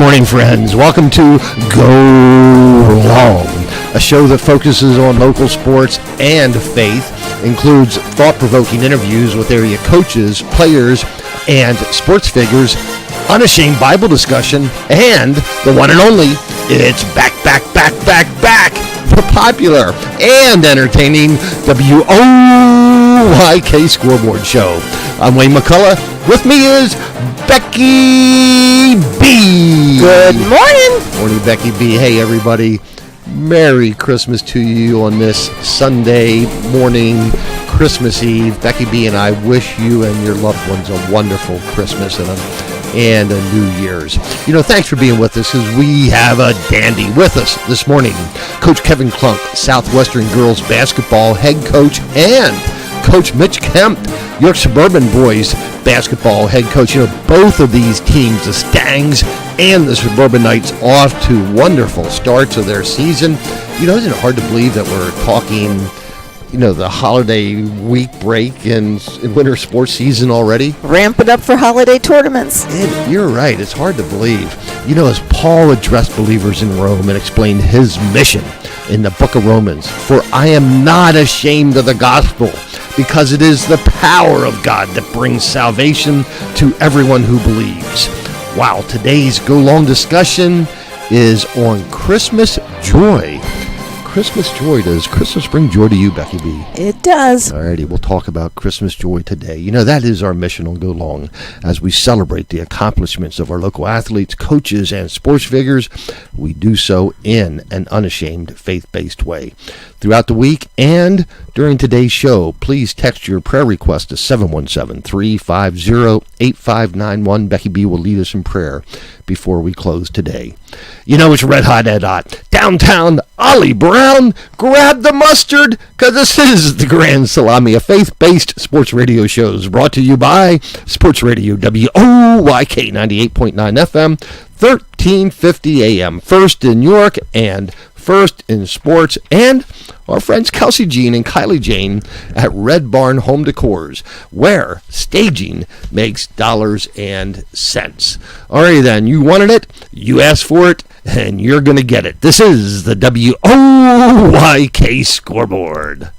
morning, friends. Welcome to Go Long, a show that focuses on local sports and faith, includes thought-provoking interviews with area coaches, players, and sports figures, unashamed Bible discussion, and the one and only, it's back, the popular and entertaining WOYK Scoreboard Show. I'm Wayne McCullough. With me is Becky B. Good morning. Morning, Becky B. Hey, everybody. Merry Christmas to you on this Sunday morning, Christmas Eve. Becky B. and I wish you and your loved ones a wonderful Christmas and a New Year's. You know, thanks for being with us because we have a dandy with us this morning. Coach Kevin Klunk, Southwestern girls basketball head coach, and Coach Mitch Kemp, York Suburban boys basketball head coach. You know, both of these teams, the Stangs and the Suburban Knights, off to wonderful starts of their season. You know, isn't it hard to believe that we're talking, you know, the holiday week break and winter sports season already? Ramp it up for holiday tournaments. You're right. It's hard to believe. You know, as Paul addressed believers in Rome and explained his mission in the book of Romans, for I am not ashamed of the gospel, because it is the power of God that brings salvation to everyone who believes. Wow, today's Go Long discussion is on Christmas joy. Christmas joy. Does Christmas bring joy to you, Becky B? It does. Alrighty, we'll talk about Christmas joy today. You know, that is our mission on Go Long as we celebrate the accomplishments of our local athletes, coaches, and sports figures. We do so in an unashamed, faith-based way. Throughout the week and during today's show, please text your prayer request to 717-350-8591. Becky B will lead us in prayer before we close today. You know it's red hot at hot. Downtown, Ollie Brown, grab the mustard, because this is the Grand Salami, a faith-based sports radio shows brought to you by Sports Radio WOYK 98.9 FM, 1350 AM, first in York and first in sports, and our friends Kelsey Jean and Kylie Jane at Red Barn Home Decors, where staging makes dollars and cents. Alrighty then, you wanted it, you asked for it, and you're going to get it. This is the WOYK Scoreboard.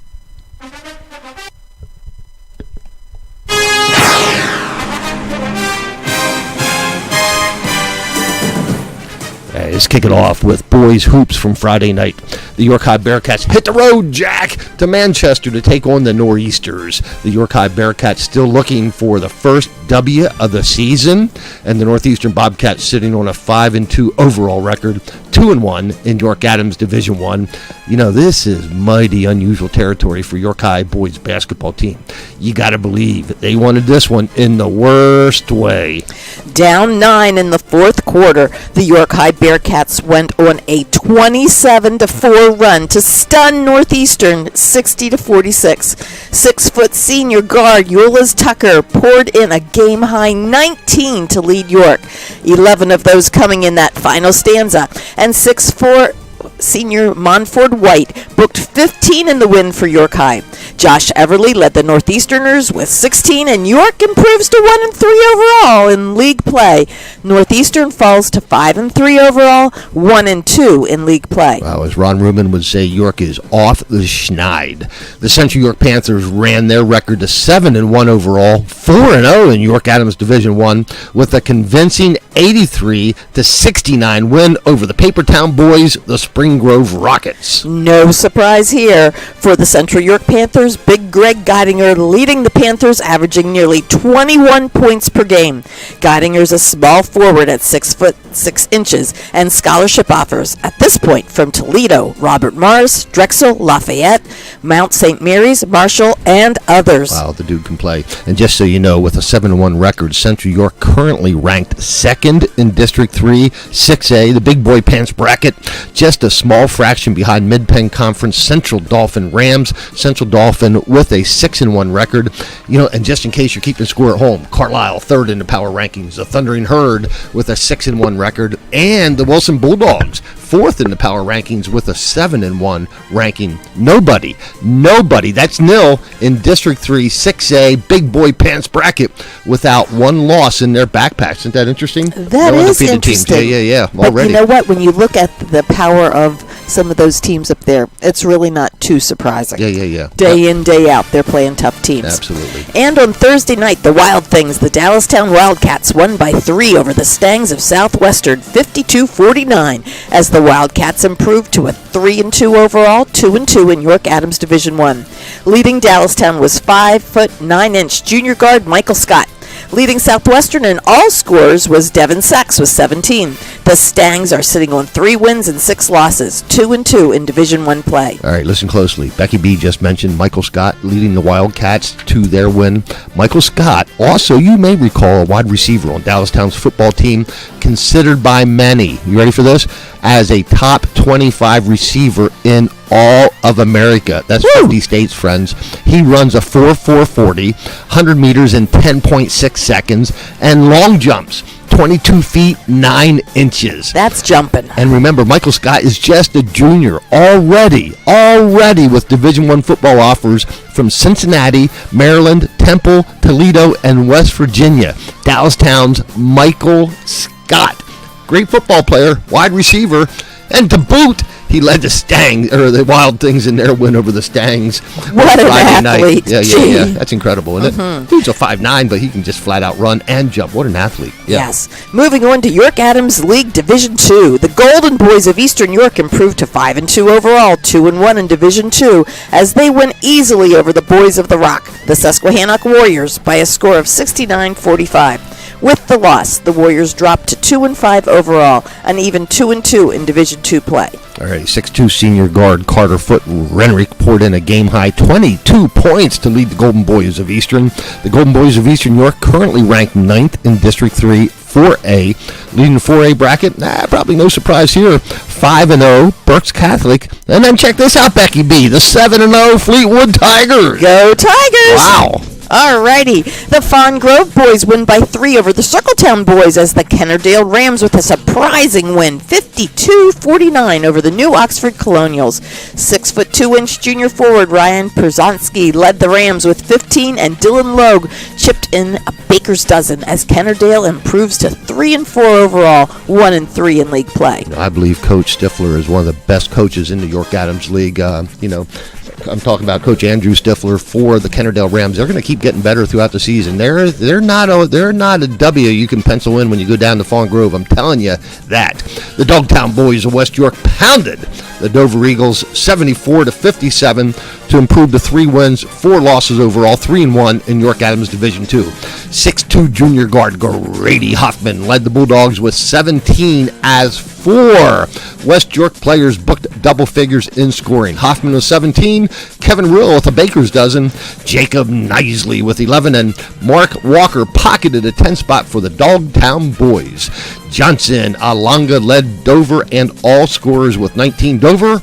Let's kick it off with boys hoops from Friday night. The York High Bearcats hit the road, Jack, to Manchester to take on the Nor'easters. The York High Bearcats still looking for the first W of the season, and the Northeastern Bobcats sitting on a 5-2 overall record, 2-1 in York Adams Division I. You know, this is mighty unusual territory for York High boys basketball team. You got to believe they wanted this one in the worst way. Down 9 in the fourth quarter, the York High Bearcats went on a 27-4 run to stun Northeastern 60-46. 6-foot senior guard Euless Tucker poured in a game-high 19 to lead York, 11 of those coming in that final stanza, and 6'4" senior Monford White booked 15 in the win for York High. Josh Everly led the Northeasterners with 16, and York improves to 1-3 overall in league play. Northeastern falls to 5-3 overall, 1-2 in league play. Wow, as Ron Rubin would say, York is off the schneid. The Central York Panthers ran their record to 7-1 overall, 4-0 in York Adams Division I, with a convincing 83-69 win over the Papertown boys, the Spring Grove Rockets. No surprise here for the Central York Panthers. Big Greg Geidinger leading the Panthers, averaging nearly 21 points per game. Geitinger's a small forward at 6'6", and scholarship offers at this point from Toledo, Robert Morris, Drexel, Lafayette, Mount St. Mary's, Marshall, and others. Wow, the dude can play. And just so you know, with a 7-1 record, Central York currently ranked second in District 3, 6A, the big boy pants bracket, just a small fraction behind Mid-Penn Conference Central Dauphin Rams. Central Dauphin Dauphin with a 6-1 record. And just in case you're keeping score at home, Carlisle third in the power rankings, the Thundering Herd with a 6-1 record, and the Wilson Bulldogs fourth in the power rankings with a 7-1 ranking. Nobody, that's nil in District 3 6A Big Boy Pants bracket without one loss in their backpacks. Isn't that interesting? That is interesting. Teams. Yeah. But already. You know what? When you look at the power of some of those teams up there, it's really not too surprising. Yeah. Day in, day out, they're playing tough teams. Absolutely. And on Thursday night, the Wild Things, the Dallastown Wildcats, won by 3 over the Stangs of Southwestern, 52-49, as the Wildcats improved to a 3-2 overall, 2-2 in York Adams Division I. Leading Dallastown was 5'9" junior guard Michael Scott. Leading Southwestern in all scores was Devin Sachs with 17. The Stangs are sitting on 3 wins and 6 losses, 2-2 in Division I play. All right, listen closely. Becky B just mentioned Michael Scott leading the Wildcats to their win. Michael Scott, also, you may recall, a wide receiver on Dallastown's football team, considered by many, you ready for this, as a top 25 receiver in all of America. That's 50 states, friends. He runs a 4.40, 100 meters in 10.6 seconds, and long jumps 22 feet 9 inches. That's jumping. And remember, Michael Scott is just a junior already with Division I football offers from Cincinnati, Maryland, Temple, Toledo, and West Virginia. Dallastown's Michael Scott. Great football player, wide receiver, and to boot, he led the Wild Things in their win over the Stangs. What an Friday athlete. night. Yeah. That's incredible, isn't it? He's a 5'9", but he can just flat out run and jump. What an athlete. Yeah. Yes. Moving on to York Adams League Division II. The Golden Boys of Eastern York improved to 5-2 overall, 2-1 in Division II, as they win easily over the Boys of the Rock, the Susquehannock Warriors, by a score of 69-45. With the loss, the Warriors dropped to 2-5 overall, and even 2-2 in Division II play. All right, 6'2" senior guard Carter Foote Renrick poured in a game-high 22 points to lead the Golden Boys of Eastern. The Golden Boys of Eastern York currently ranked 9th in District 3 4A. Leading the 4A bracket, probably no surprise here, 5-0 Berks Catholic. And then check this out, Becky B, the 7-0 Fleetwood Tigers. Go Tigers! Wow. Alrighty, the Fawn Grove boys win by 3 over the Circletown boys as the Kennerdale Rams with a surprising win, 52-49 over the New Oxford Colonials. 6'2" junior forward Ryan Perzanski led the Rams with 15, and Dylan Logue chipped in a baker's dozen as Kennerdale improves to 3-4 overall, 1-3 in league play. I believe Coach Stifler is one of the best coaches in the York Adams League. I'm talking about Coach Andrew Stifler for the Kennerdale Rams. They're going to keep getting better throughout the season. They're not a W you can pencil in when you go down to Fawn Grove. I'm telling you that. The Dogtown Boys of West York pounded the Dover Eagles 74-57 to improve to 3 wins, 4 losses overall, 3-1 in York Adams Division II. 6'2" junior guard Grady Hoffman led the Bulldogs with 17 as 4 West York players booked double figures in scoring. Hoffman with 17, Kevin Rill with a baker's dozen, Jacob Knisley with 11, and Mark Walker pocketed a 10 spot for the Dogtown Boys. Johnson Alanga led Dover and all scorers with 19. Dover,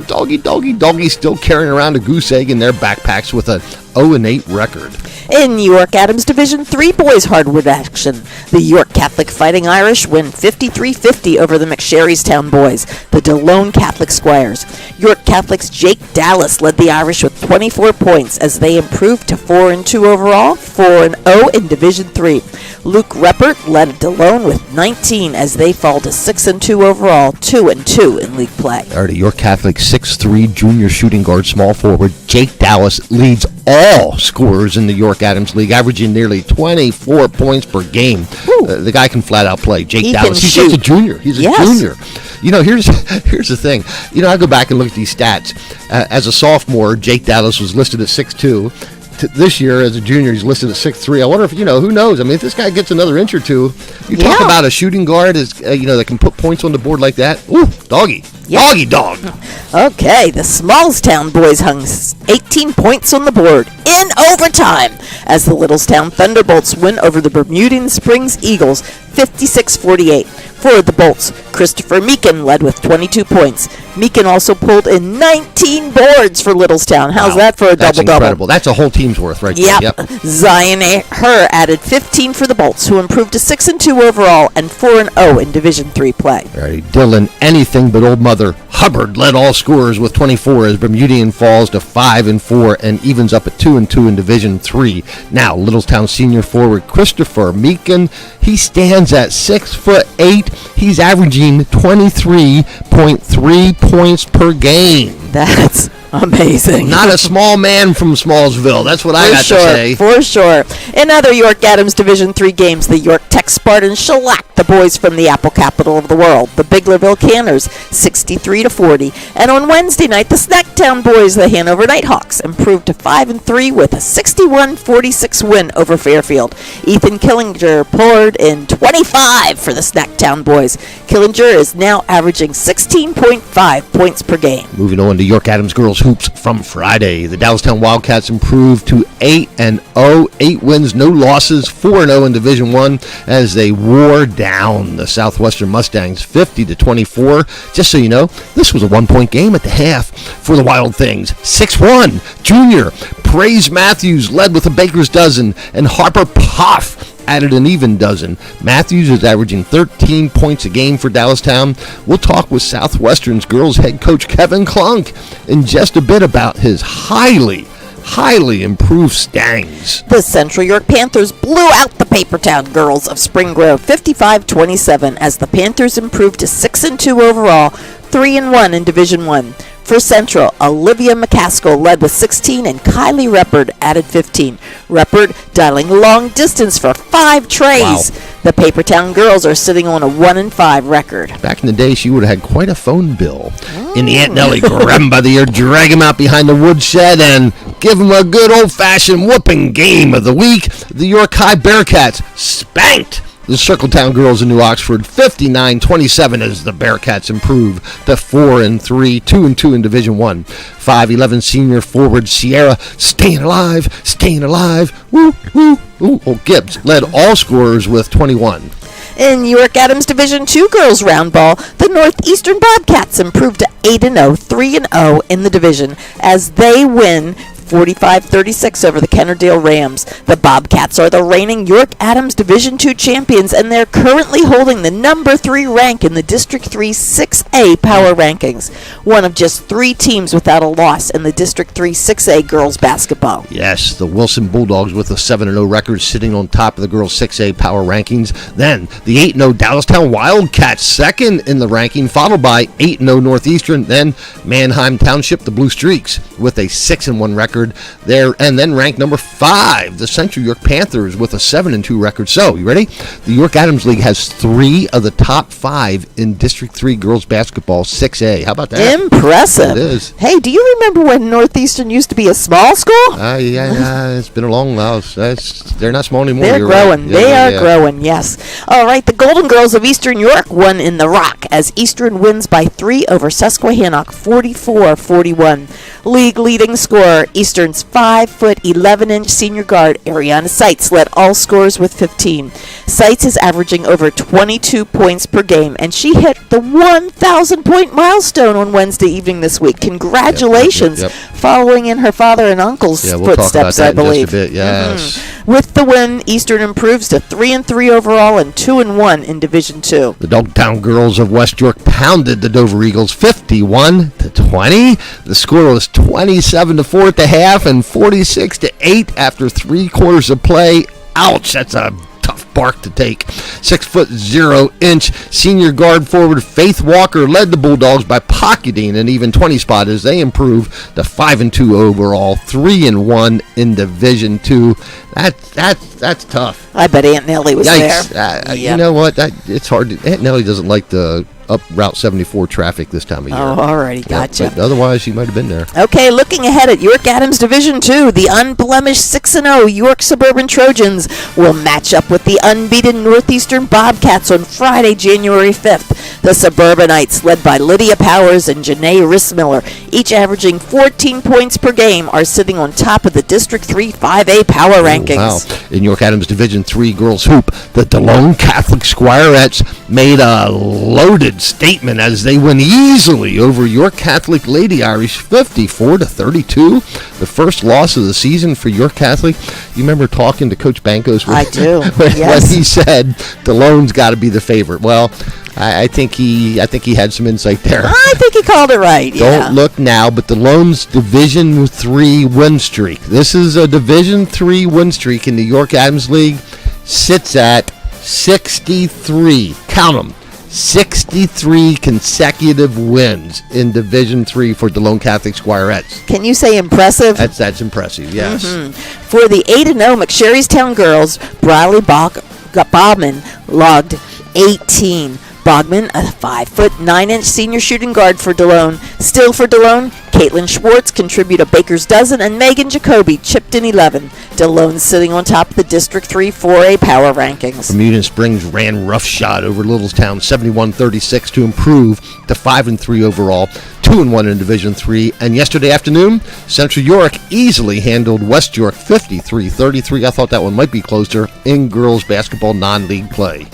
doggy, still carrying around a goose egg in their backpacks with a 0-8 record. In York Adams Division III boys hardwood action, the York Catholic Fighting Irish win 53-50 over the McSherrystown boys, the DeLone Catholic Squires. York Catholic's Jake Dallas led the Irish with 24 points as they improved to 4-2 overall, 4-0 in Division III. Luke Reppert led DeLone with 19 as they fall to 6-2 overall, 2-2 in league play. All right, York Catholic 6'3" junior shooting guard small forward Jake Dallas leads all scorers in the York Adams League, averaging nearly 24 points per game. The guy can flat out play. Jake Dallas. He's just a junior. He's a junior. Here's the thing. I go back and look at these stats. As a sophomore, Jake Dallas was listed at 6'2". This year, as a junior, he's listed at 6'3". I wonder if, who knows? I mean, if this guy gets another inch or two, you talk about a shooting guard that can put points on the board like that. Ooh, doggy. Yep. Doggy dog. Okay, the Smallstown boys hung 18 points on the board in overtime as the Littlestown Thunderbolts win over the Bermudian Springs Eagles 56-48. For the Bolts, Christopher Meekin led with 22 points. Meekin also pulled in 19 boards for Littlestown. How's Wow. that for a That's double-double? incredible. That's a whole team's worth right Yep. there. Zion Her added 15 for the Bolts, who improved to 6-2 overall and 4-0 in Division III play. All right, Dylan, anything but old mother Hubbard led all scorers with 24 as Bermudian falls to 5-4 and evens up at 2-2 in Division III. Now, Littlestown senior forward Christopher Meekin, he stands at 6'8". He's averaging 23.3 points per game. That's amazing. Not a small man from Smallsville. That's what I got to say. For sure. In other York Adams Division III games, the York Tech Spartans shellacked the boys from the apple capital of the world, the Biglerville Canners, 63-40. And on Wednesday night, the Snacktown boys, the Hanover Nighthawks, improved to 5-3 with a 61-46 win over Fairfield. Ethan Killinger poured in 25 for the Snacktown boys. Killinger is now averaging 16.5 points per game. Moving on to York Adams girls hoops from Friday. The Dallastown Wildcats improved to 8-0, 8 wins, no losses, 4-0 in Division I as they wore down the Southwestern Mustangs 50-24. Just so you know, this was a 1-point game at the half for the Wild Things. 6-1. Junior Praise Matthews led with a baker's dozen, and Harper Poff added an even dozen. Matthews is averaging 13 points a game for Dallastown. We'll talk with Southwestern's girls head coach Kevin Klunk in just a bit about his highly improved Stangs. The Central York Panthers blew out the Papertown girls of Spring Grove 55-27 as the Panthers improved to 6-2 overall, 3-1 in Division I. For Central, Olivia McCaskill led with 16 and Kylie Reppard added 15. Reppard dialing long distance for 5 trays. Wow. The Papertown girls are sitting on a 1-5 record. Back in the day, she would have had quite a phone bill. In the Aunt Nellie, grab him by the ear, drag him out behind the woodshed, and give him a good old-fashioned whooping game of the week. The York High Bearcats spanked the Circletown girls in New Oxford 59-27 as the Bearcats improve to 4-3, 2-2 in Division I. 5'11" senior forward Sierra staying alive. Woo, woo, woo. Oh, Gibbs led all scorers with 21. In York Adams Division II girls roundball, the Northeastern Bobcats improved to 8-0, 3-0 in the division as they win 45-36 over the Kennerdale Rams. The Bobcats are the reigning York Adams Division II champions, and they're currently holding the number 3 rank in the District 3 6A power rankings, one of just 3 teams without a loss in the District 3 6A girls basketball. Yes, the Wilson Bulldogs with a 7-0 record sitting on top of the girls 6A power rankings. Then the 8-0 Dallastown Wildcats second in the ranking, followed by 8-0 Northeastern, then Manheim Township, the Blue Streaks, with a 6-1 record there, and then ranked number 5, the Central York Panthers with a 7-2 record. So, you ready? The York Adams League has 3 of the top 5 in District 3 girls basketball 6A. How about that? Impressive. It is. Hey, do you remember when Northeastern used to be a small school? Yeah, it's been a long while. They're not small anymore. They're You're growing. right. They Yeah, are yeah. growing, yes. All right, the Golden Girls of Eastern York won in the Rock as Eastern wins by 3 over Susquehannock, 44-41. League leading scorer, Eastern's 5'11" senior guard, Ariana Seitz, led all scorers with 15. Seitz is averaging over 22 points per game, and she hit the 1,000-point milestone on Wednesday evening this week. Congratulations, Yep. following in her father and uncle's Yeah, we'll talk about footsteps, that I in believe. just a bit. Yes. With the win, Eastern improves to 3-3 overall and 2-1 in Division II. The Dogtown girls of West York pounded the Dover Eagles 51-20. The score was 27-4 at the half and 46-8 after 3 quarters of play. Ouch, that's a tough bark to take. 6'0" senior guard forward Faith Walker led the Bulldogs by pocketing an even 20 spot as they improved to 5-2 overall, 3-1 in Division II. That's tough. I bet Aunt Nellie was Yikes. there. You know what? It's hard. Aunt Nellie doesn't like the up Route 74 traffic this time of year. Oh, alrighty, gotcha. But otherwise, she might have been there. Okay, looking ahead at York Adams Division II, the unblemished 6-0 York Suburban Trojans will match up with the unbeaten Northeastern Bobcats on Friday, January 5th. The Suburbanites, led by Lydia Powers and Janae Rissmiller, each averaging 14 points per game, are sitting on top of the District 3 5A power rankings. Wow. In York Adams Division III girls hoop, the DeLone Catholic Squirettes made a loaded blanket statement as they win easily over York Catholic Lady Irish 54-32. The first loss of the season for York Catholic. You remember talking to Coach Bankos? I do. when Yes. he said DeLone's got to be the favorite. Well, I think he had some insight there. I think he called it right. Yeah. Don't look now, but DeLone's Division 3 win streak. This is a Division 3 win streak in the York Adams League. Sits at 63. Count them. 63 consecutive wins in Division 3 for DeLone Catholic Squirettes. Can you say impressive? That's impressive, yes. For the 8-0 McSherrystown girls, Briley Bogman logged 18. Bogman, a 5'9" senior shooting guard for DeLone. Still for DeLone, Caitlin Schwartz contribute a baker's dozen, and Megan Jacoby chipped in 11. DeLone sitting on top of the District 3 4A power rankings. Bermuda Springs ran roughshod over Littlestown 71-36 to improve to 5-3 overall, 2-1 in Division 3. And yesterday afternoon, Central York easily handled West York 53-33. I thought that one might be closer in girls basketball non-league play.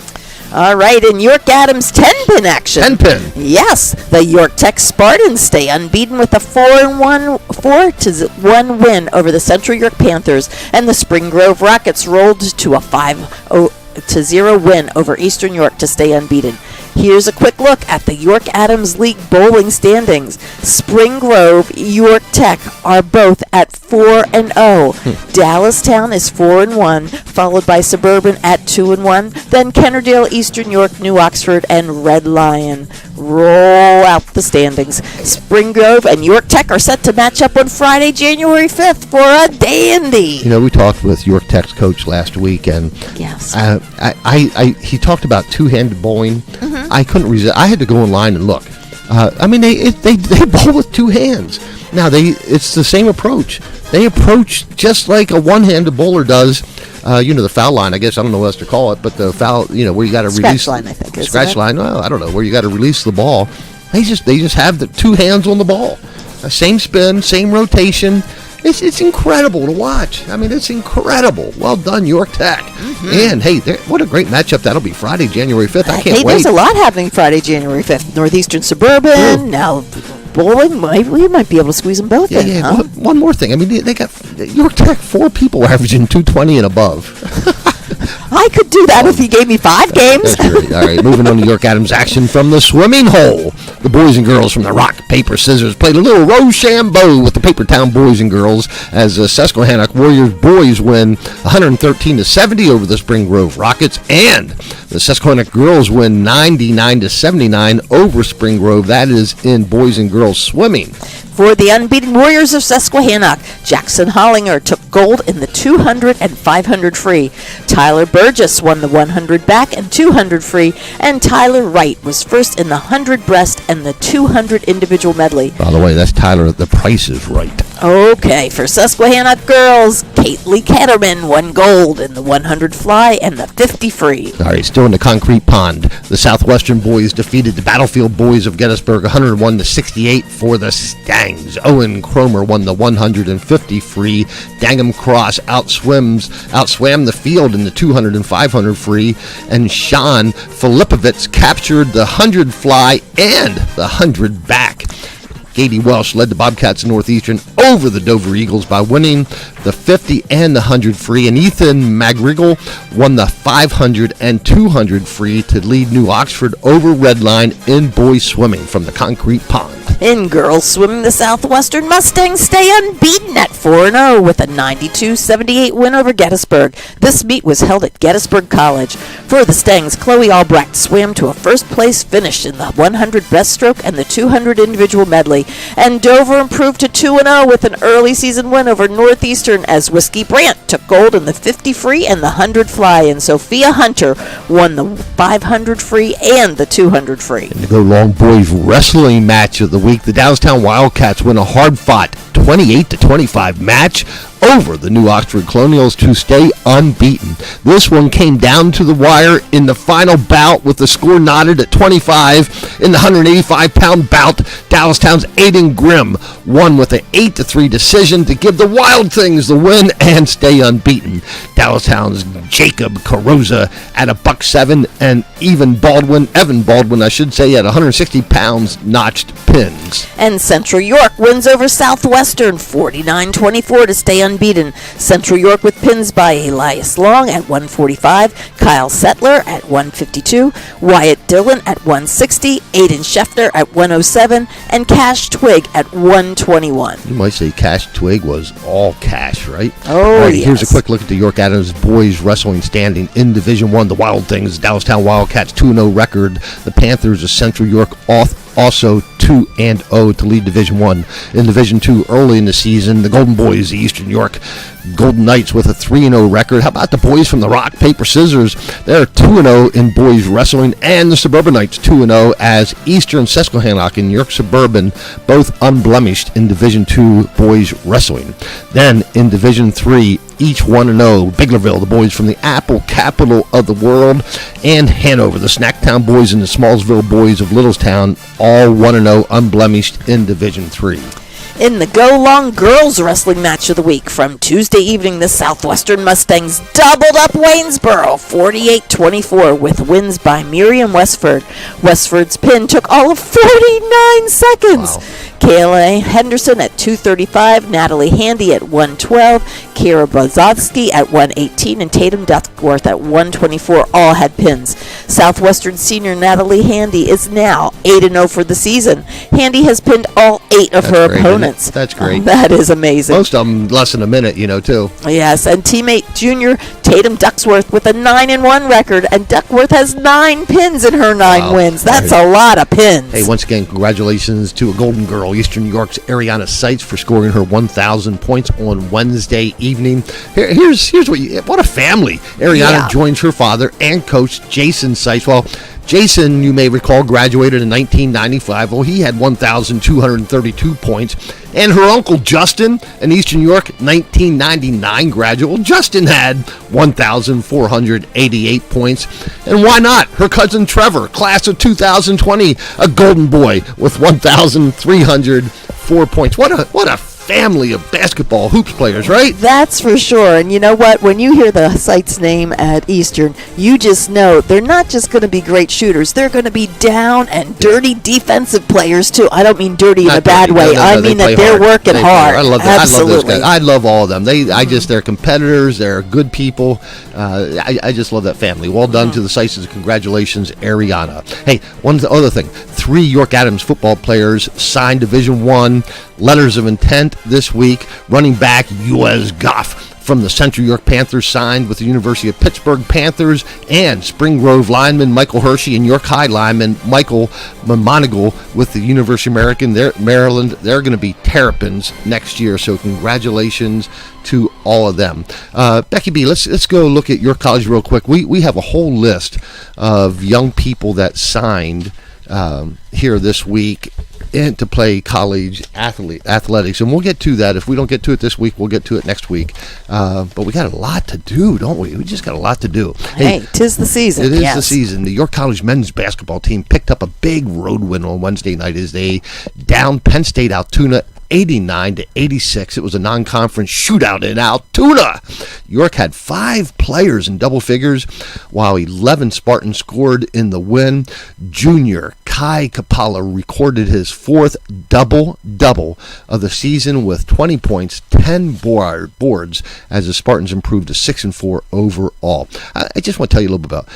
All right, in York Adams 10-pin action. 10-pin. Yes, the York Tech Spartans stay unbeaten with a 4-1 win over the Central York Panthers, and the Spring Grove Rockets rolled to a 5-0 win over Eastern York to stay unbeaten. Here's a quick look at the York Adams League bowling standings. Spring Grove, York Tech are both at 4-0. Dallastown is 4-1, followed by Suburban at 2-1. Then Kennerdale, Eastern York, New Oxford, and Red Lion roll out the standings. Spring Grove and York Tech are set to match up on Friday, January 5th for a dandy. You know, we talked with York Tech's coach last week, and Yes. he talked about two-handed bowling. I couldn't resist. I had to go online and look. They bowl with two hands. Now it's the same approach. They approach just like a one-handed bowler does. The foul line. I guess I don't know what else to call it, but the foul. Where you got to release line, I think. scratch line. Well, I don't know where you got to release the ball. They just have the two hands on the ball. Same spin, same rotation. It's incredible to watch. I mean, it's incredible. Well done, York Tech. And, hey, what a great matchup that'll be Friday, January 5th. I can't wait. There's a lot happening Friday, January 5th. Northeastern Suburban, now bowling. We might be able to squeeze them both in. Yeah. Huh? One more thing. I mean, they got York Tech, 4 people averaging 220 and above. I could do that if you gave me 5 games. That's great. All right, moving on to York Adams action from the swimming hole. The boys and girls from the rock, paper, scissors played a little Rochambeau with the Papertown boys and girls as the Susquehannock Warriors boys win 113-70 over the Spring Grove Rockets, and the Susquehannock girls win 99-79 over Spring Grove. That is in boys and girls swimming. For the unbeaten Warriors of Susquehannock, Jackson Hollinger took gold in the 200 and 500 free. Tyler Burgess won the 100 back and 200 free, and Tyler Wright was first in the 100 breast and the 200 individual medley. By the way, that's Tyler. The Price is Right. Okay, for Susquehannock girls, Caitlin Ketterman won gold in the 100 fly and the 50 free. All right, still in the concrete pond. The Southwestern boys defeated the Battlefield boys of Gettysburg 101-68 for the Stangs. Owen Cromer won the 150 free. Dangham Cross outswam the field in the 200 and 500 free. And Sean Filipovitz captured the 100 fly and the 100 back. Katie Welsh led the Bobcats of Northeastern over the Dover Eagles by winning the 50 and the 100 free, and Ethan Magrigal won the 500 and 200 free to lead New Oxford over Redline in boys swimming from the concrete pond. In girls swimming, the Southwestern Mustangs stay unbeaten at 4-0 with a 92-78 win over Gettysburg. This meet was held at Gettysburg College. For the Stangs, Chloe Albrecht swam to a first-place finish in the 100 breaststroke and the 200 individual medley, and Dover improved to 2-0 with an early season win over Northeastern as Whiskey Brandt took gold in the 50 free and the 100 fly, and Sophia Hunter won the 500 free and the 200 free. And to go long boys wrestling match of the week, the Downtown Wildcats win a hard-fought 28-25 match over the New Oxford Colonials to stay unbeaten. This one came down to the wire in the final bout with the score knotted at 25. In the 185-pound bout, Dallastown's Aiden Grimm won with an 8-3 decision to give the Wild Things the win and stay unbeaten. Dallastown's Jacob Carosa at $1.07 and Evan Baldwin, I should say, at 160 pounds notched pins. And Central York wins over Southwestern 49-24 to stay unbeaten. Central York with pins by Elias Long at 145, Kyle Settler at 152, Wyatt Dillon at 160, Aiden Scheffner at 107, and Cash Twig at 121. You might say Cash Twig was all cash, right? Oh, right, yes. Here's a quick look at the York Adams boys wrestling standing in Division I. The Wild Things, Dallastown Wildcats 2-0 record. The Panthers of Central York also 2-0 to lead Division I. In Division II, early in the season, the Golden Boys, the Eastern York Golden Knights with a 3-0 record. How about the boys from the Rock, Paper, Scissors? They're 2-0 in boys wrestling, and the Suburbanites 2-0 as Eastern Susquehannock and York Suburban both unblemished in Division II boys wrestling. Then in Division III, each 1-0. Biglerville, the boys from the Apple capital of the world, and Hanover, the Snacktown boys and the Smallsville boys of Littlestown, all 1-0 unblemished in Division III. In the Go Long Girls Wrestling Match of the Week from Tuesday evening, the Southwestern Mustangs doubled up Waynesboro 48-24 with wins by Miriam Westford. Westford's pin took all of 49 seconds. Wow. Kayla Henderson at 235, Natalie Handy at 112, Kira Bozovsky at 118, and Tatum Duckworth at 124 all had pins. Southwestern senior Natalie Handy is now 8-0 for the season. Handy has pinned all 8 of her opponents. That's great. That is amazing. Most of them less than a minute, too. Yes, and teammate junior Tatum Duckworth with a 9-1 record, and Duckworth has 9 pins in her 9 wins. That's a lot of pins. Hey, once again, congratulations to a Golden Girl, Eastern York's Ariana Seitz, for scoring her 1,000 points on Wednesday evening. Here's what a family. Ariana joins her father and coach Jason Seitz. Well, Jason, you may recall, graduated in 1995. Well, he had 1,232 points. And her uncle Justin, an Eastern York 1999 graduate, well, Justin had 1,488 points. And why not? Her cousin Trevor, class of 2020, a Golden Boy with 1,304 points. What a family of basketball hoops players, right? That's for sure. And you know what? When you hear the site's name at Eastern, you just know they're not just going to be great shooters. They're going to be down and dirty defensive players, too. I don't mean dirty in a bad way. I mean that they're working hard. I love that. Absolutely. I love those guys. I love all of them. They're competitors. They're good people. I just love that family. Well done to the Seitzes. Congratulations, Ariana. Hey, one other thing. 3 York Adams football players signed Division I letters of intent this week. Running back U.S. Goff from the Central York Panthers signed with the University of Pittsburgh Panthers, and Spring Grove lineman Michael Hershey and York High lineman Michael Monagle with the University of Maryland. They're going to be Terrapins next year, so congratulations to all of them. Becky B, let's go look at your college real quick. We have a whole list of young people that signed here this week and to play college athletics, and we'll get to that. If we don't get to it this week, we'll get to it next week. But we got a lot to do, don't we? We just got a lot to do. Hey, 'tis the season. It is the season. The York College men's basketball team picked up a big road win on Wednesday night as they downed Penn State Altoona 89-86. It was a non-conference shootout in Altoona. York had 5 players in double figures, while 11 Spartans scored in the win. Junior Kai Kapala recorded his 4th double-double of the season with 20 points, 10 boards, as the Spartans improved to 6-4 overall. I just want to tell you a little bit about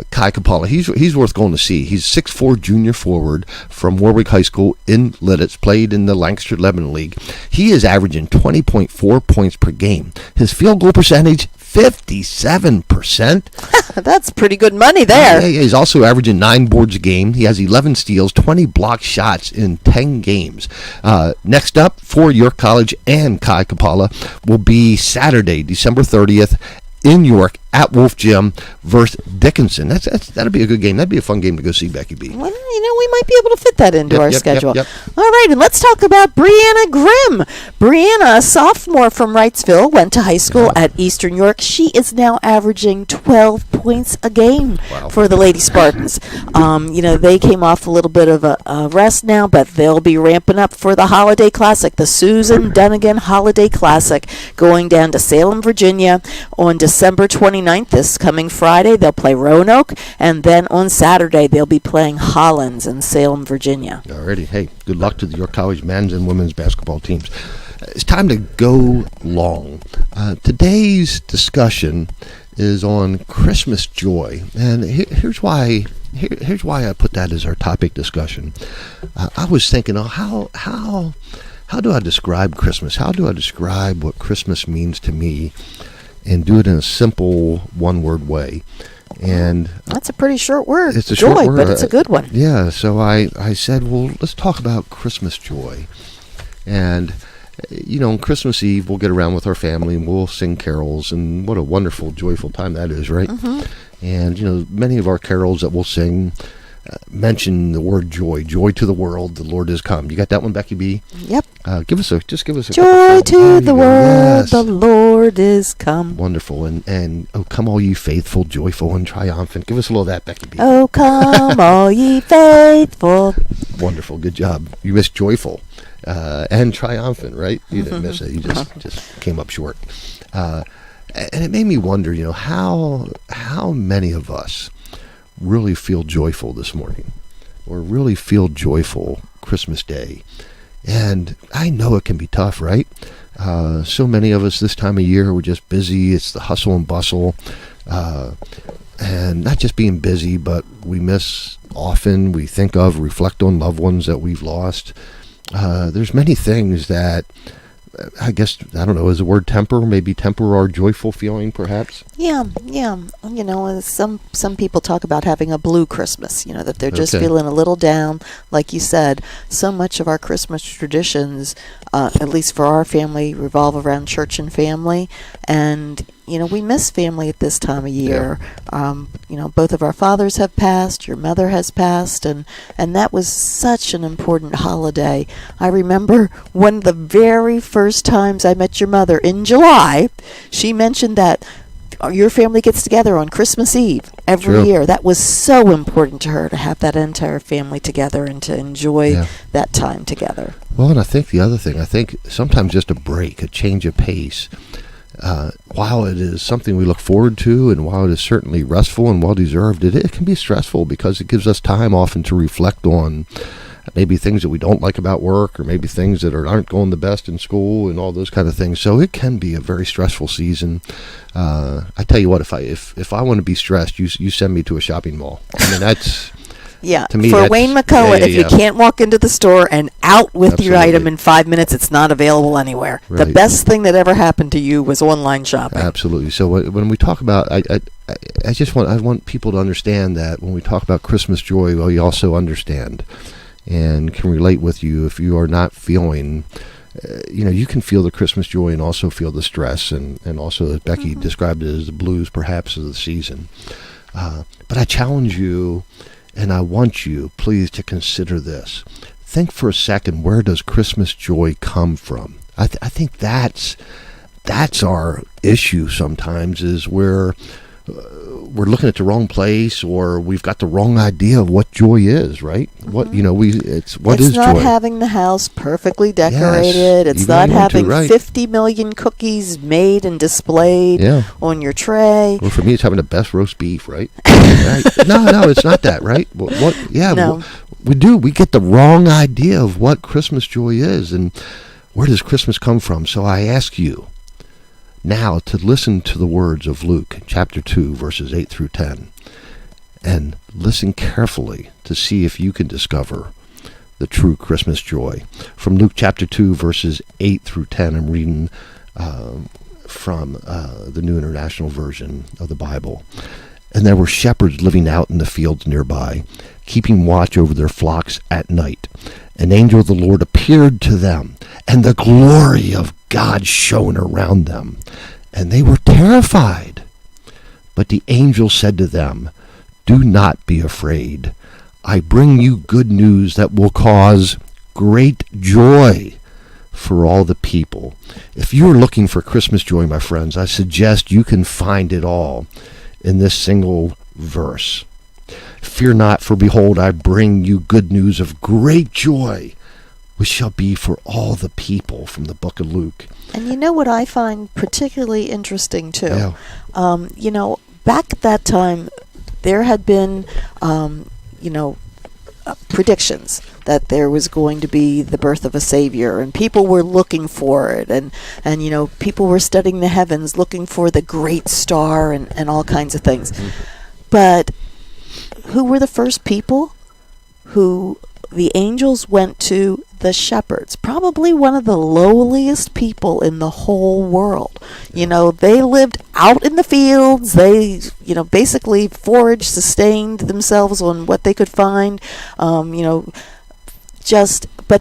Kai Kapala. He's worth going to see. He's 6'4" junior forward from Warwick High School in Lidditz, played in the Lancaster Lebanon League. He is averaging 20.4 points per game. His field goal percentage, 57%. That's pretty good money there. Yeah, he's also averaging 9 boards a game. He has 11 steals, 20 blocked shots in 10 games. Next up for York College and Kai Kapala will be Saturday, December 30th, in York at Wolf Gym versus Dickinson. That'll be a good game. That'd be a fun game to go see, Becky B. Well, we might be able to fit that into our schedule. Yep. All right, and let's talk about Brianna Grimm. Brianna, a sophomore from Wrightsville, went to high school at Eastern York. She is now averaging 12 points a game for the Lady Spartans. They came off a little bit of a rest now, but they'll be ramping up for the Holiday Classic, the Susan Dunnigan Holiday Classic, going down to Salem, Virginia on December 29th, this coming Friday. They'll play Roanoke, and then on Saturday they'll be playing Hollins in Salem, Virginia. Alrighty. Hey, good luck to the York College men's and women's basketball teams. It's time to go long. Today's discussion is on Christmas joy, and here's why I put that as our topic discussion. I was thinking, how do I describe Christmas? How do I describe what Christmas means to me, and do it in a simple one-word way? And that's a pretty short word. It's a joy, short word, but it's a good one. Yeah. So I said, well, let's talk about Christmas joy, and. On Christmas Eve, we'll get around with our family and we'll sing carols, and what a wonderful, joyful time that is, right? Mm-hmm. And, many of our carols that we'll sing mention the word joy. Joy to the world, the Lord has come. You got that one, Becky B? Yep. Give us a joy to the world, the Lord is come. Wonderful. And oh, come all ye faithful, joyful, and triumphant. Give us a little of that, Becky B. Oh, come all ye faithful. Wonderful. Good job. You missed joyful. And triumphant, right? You didn't miss it. You just came up short. And it made me wonder, how many of us really feel joyful this morning, or really feel joyful Christmas Day? And I know it can be tough, right? So many of us this time of year, we're just busy. It's the hustle and bustle. And not just being busy, but we miss often. We think of, reflect on loved ones that we've lost. There's many things that, I guess, I don't know, is the word maybe temper our joyful feeling, perhaps? Yeah. Some people talk about having a blue Christmas, that they're just feeling a little down. Like you said, so much of our Christmas traditions, at least for our family, revolve around church and family. And, we miss family at this time of year. Yeah. Both of our fathers have passed, your mother has passed, and that was such an important holiday. I remember one of the very first times I met your mother in July, she mentioned that your family gets together on Christmas Eve every year. That was so important to her, to have that entire family together and to enjoy that time together. Well, and I think the other thing, sometimes just a break, a change of pace, while it is something we look forward to, and while it is certainly restful and well-deserved, it can be stressful because it gives us time often to reflect on maybe things that we don't like about work, or maybe things that aren't going the best in school, and all those kind of things. So it can be a very stressful season. I tell you what, if I want to be stressed, you send me to a shopping mall. I mean, that's... Yeah, to me, for Wayne McCullough, if you can't walk into the store and out with your item in 5 minutes, it's not available anywhere. Right. The best thing that ever happened to you was online shopping. Absolutely. So when we talk about, I want people to understand that when we talk about Christmas joy, well, you also understand and can relate with you if you are not feeling. You can feel the Christmas joy and also feel the stress, and also, as Becky described it, as the blues perhaps of the season. But I challenge you, and I want you, please, to consider this. Think for a second, where does Christmas joy come from? I think that's our issue sometimes, is where we're looking at the wrong place, or we've got the wrong idea of what joy is, right? What is joy? It's not having the house perfectly decorated. Yes, it's not having 50 million cookies made and displayed on your tray. Well, for me, it's having the best roast beef, right? Right? No, it's not that, right? No. We get the wrong idea of what Christmas joy is, and where does Christmas come from? So I ask you now to listen to the words of Luke chapter 2, verses 8 through 10, and listen carefully to see if you can discover the true Christmas joy. From Luke chapter 2, verses 8 through 10, I'm reading from the New International Version of the Bible. And there were shepherds living out in the fields nearby, keeping watch over their flocks at night. An angel of the Lord appeared to them, and the glory of God shone around them. And they were terrified. But the angel said to them, "Do not be afraid. I bring you good news that will cause great joy for all the people." If you're looking for Christmas joy, my friends, I suggest you can find it all in this single verse. "Fear not, for behold, I bring you good news of great joy, which shall be for all the people," from the book of Luke. And you know what I find particularly interesting too? Yeah. Back at that time, there had been, predictions that there was going to be the birth of a savior, and people were looking for it, and people were studying the heavens, looking for the great star, and all kinds of things. Mm-hmm. But who were the first people who the angels went to? The shepherds, probably one of the lowliest people in the whole world. They lived out in the fields. They, basically foraged, sustained themselves on what they could find. But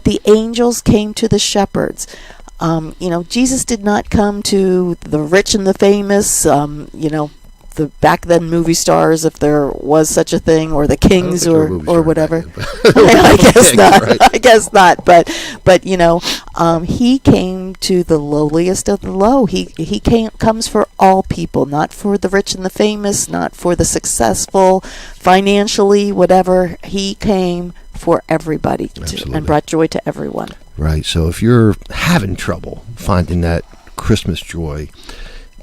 the angels came to the shepherds. Jesus did not come to the rich and the famous, the back then movie stars, if there was such a thing, or the kings, or whatever. I guess not. Right. I guess not. But he came to the lowliest of the low. He comes for all people, not for the rich and the famous, not for the successful, financially, whatever. He came for everybody and brought joy to everyone. Right. So if you're having trouble finding that Christmas joy,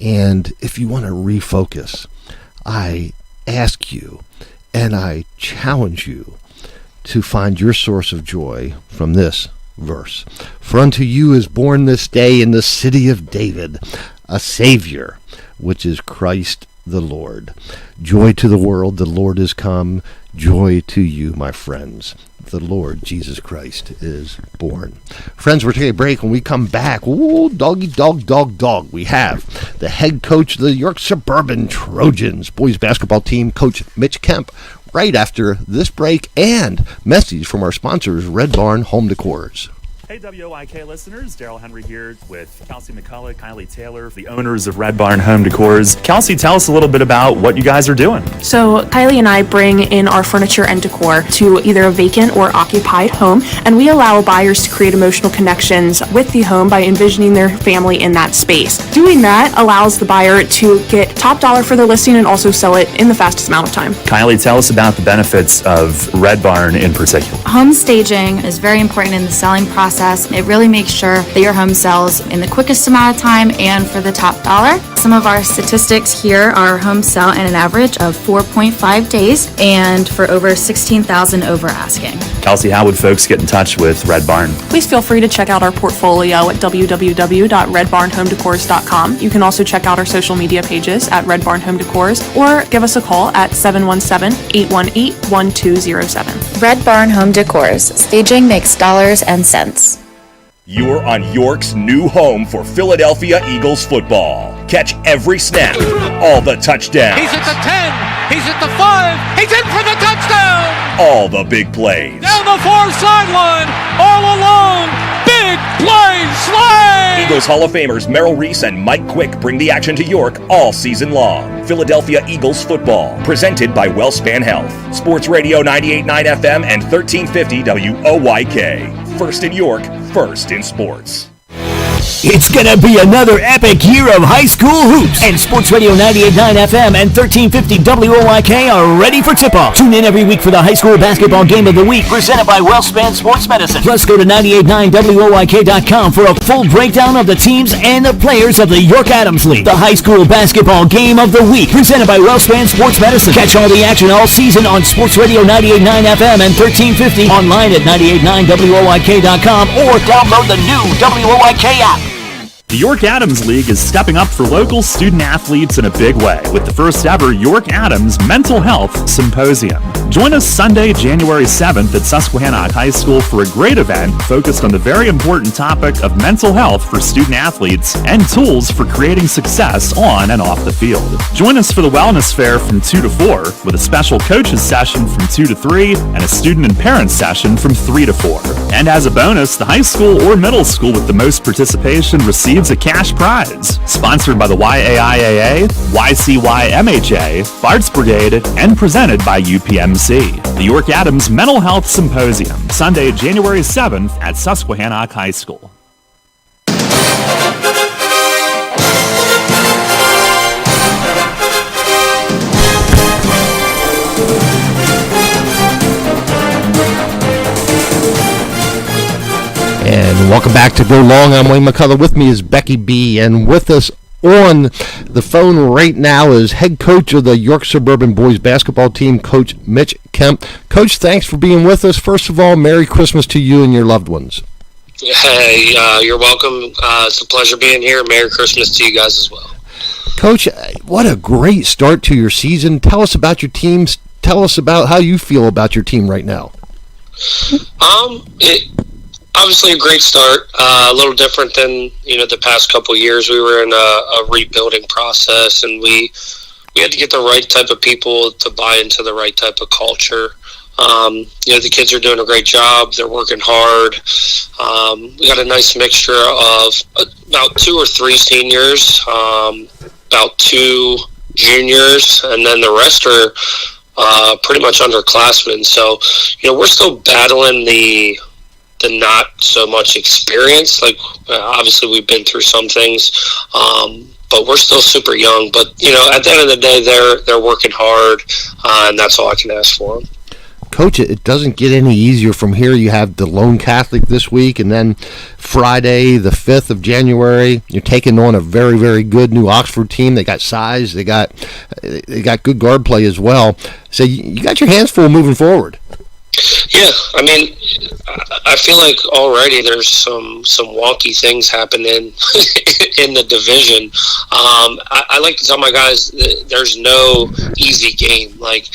and if you want to refocus, I ask you and I challenge you to find your source of joy from this verse. "For unto you is born this day in the city of David a Savior, which is Christ the Lord. Joy to the world, the Lord is come. Joy to you, my friends. The Lord Jesus Christ is born." Friends, we're taking a break. When we come back, doggy dog, we have the head coach of the York Suburban Trojans boys basketball team, Coach Mitch Kemp, right after this break, and message from our sponsors, Red Barn Home Decors. Hey WOIK listeners, Daryl Henry here with Kelsey McCullough, Kylie Taylor, the owners of Red Barn Home Decors. Kelsey, tell us a little bit about what you guys are doing. So Kylie and I bring in our furniture and decor to either a vacant or occupied home, and we allow buyers to create emotional connections with the home by envisioning their family in that space. Doing that allows the buyer to get top dollar for their listing and also sell it in the fastest amount of time. Kylie, tell us about the benefits of Red Barn in particular. Home staging is very important in the selling process. It really makes sure that your home sells in the quickest amount of time and for the top dollar. Some of our statistics here are homes sell in an average of 4.5 days and for over 16,000 over asking. Kelsey, how would folks get in touch with Red Barn? Please feel free to check out our portfolio at www.redbarnhomedecors.com. You can also check out our social media pages at Red Barn Home Decors or give us a call at 717-818-1207. Red Barn Home Decors. Staging makes dollars and cents. You're on York's new home for Philadelphia Eagles football. Catch every snap, all the touchdowns. He's at the 10, he's at the 5, he's in for the touchdown! All the big plays. Down the far sideline, all alone, big play, slay! Eagles Hall of Famers Merrill Reese and Mike Quick bring the action to York all season long. Philadelphia Eagles football, presented by WellSpan Health. Sports Radio 98.9 FM and 1350 WOYK. First in York, first in sports. It's gonna be another epic year of high school hoops, and Sports Radio 98.9 FM and 1350 WOYK are ready for tip-off. Tune in every week for the high school basketball game of the week, presented by WellSpan Sports Medicine. Plus, go to 98.9WOYK.com for a full breakdown of the teams and the players of the York Adams League. The high school basketball game of the week, presented by WellSpan Sports Medicine. Catch all the action all season on Sports Radio 98.9 FM and 1350, online at 98.9WOYK.com, or download the new WOYK app. The York Adams League is stepping up for local student athletes in a big way with the first ever York Adams Mental Health Symposium. Join us Sunday, January 7th at Susquehannock High School for a great event focused on the very important topic of mental health for student athletes and tools for creating success on and off the field. Join us for the Wellness Fair from 2 to 4 with a special coaches session from 2 to 3 and a student and parents session from 3 to 4. And as a bonus, the high school or middle school with the most participation receives a cash prize. Sponsored by the YAIAA, YCYMHA, Bards Brigade, and presented by UPMC. The York Adams Mental Health Symposium, Sunday, January 7th at Susquehannock High School. And welcome back to Go Long. I'm Wayne McCullough. With me is Becky B. And with us on the phone right now is head coach of the York Suburban Boys basketball team, Coach Mitch Kemp. Coach, thanks for being with us. First of all, Merry Christmas to you and your loved ones. Hey, you're welcome. It's a pleasure being here. Merry Christmas to you guys as well. Coach, what a great start to your season. Tell us about your teams. Tell us about how you feel about your team right now. Obviously a great start, a little different than, the past couple of years. We were in a rebuilding process, and we had to get the right type of people to buy into the right type of culture. The kids are doing a great job. They're working hard. We got a nice mixture of about 2 or 3 seniors, about 2 juniors, and then the rest are pretty much underclassmen. So, we're still battling the not so much experience. Like, obviously we've been through some things, but we're still super young. But, at the end of the day, they're working hard, and that's all I can ask for them. Coach, it doesn't get any easier from here. You have the Lone Catholic this week, and then Friday, the 5th of January, you're taking on a very, very good New Oxford team. They got size. They got good guard play as well. So you got your hands full moving forward. Yeah, I feel like already there's some wonky things happening in the division. I like to tell my guys there's no easy game. Like,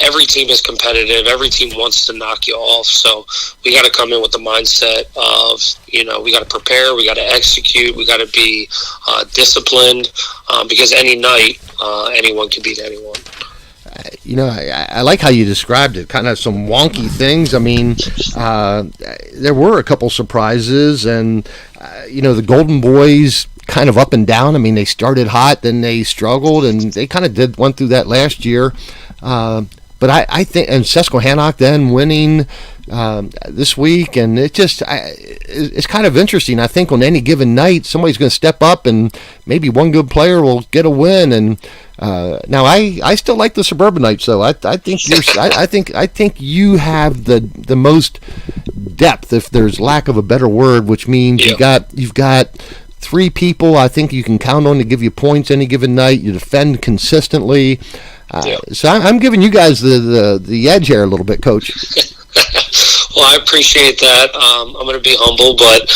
every team is competitive. Every team wants to knock you off. So we got to come in with the mindset of, we got to prepare, we got to execute, we got to be disciplined, because any night anyone can beat anyone. I like how you described it, kind of some wonky things. There were a couple surprises, and, the Golden Boys kind of up and down. They started hot, then they struggled, and they kind of went through that last year. But I think, and Susquehannock then winning this week, and it's kind of interesting. I think on any given night, somebody's going to step up, and maybe one good player will get a win. And now I still like the Suburbanites, though. I think you have the most depth, if there's lack of a better word, which means you've got 3 people I think you can count on to give you points any given night. You defend consistently. So I'm giving you guys the edge here a little bit, Coach. Well, I appreciate that. I'm going to be humble, but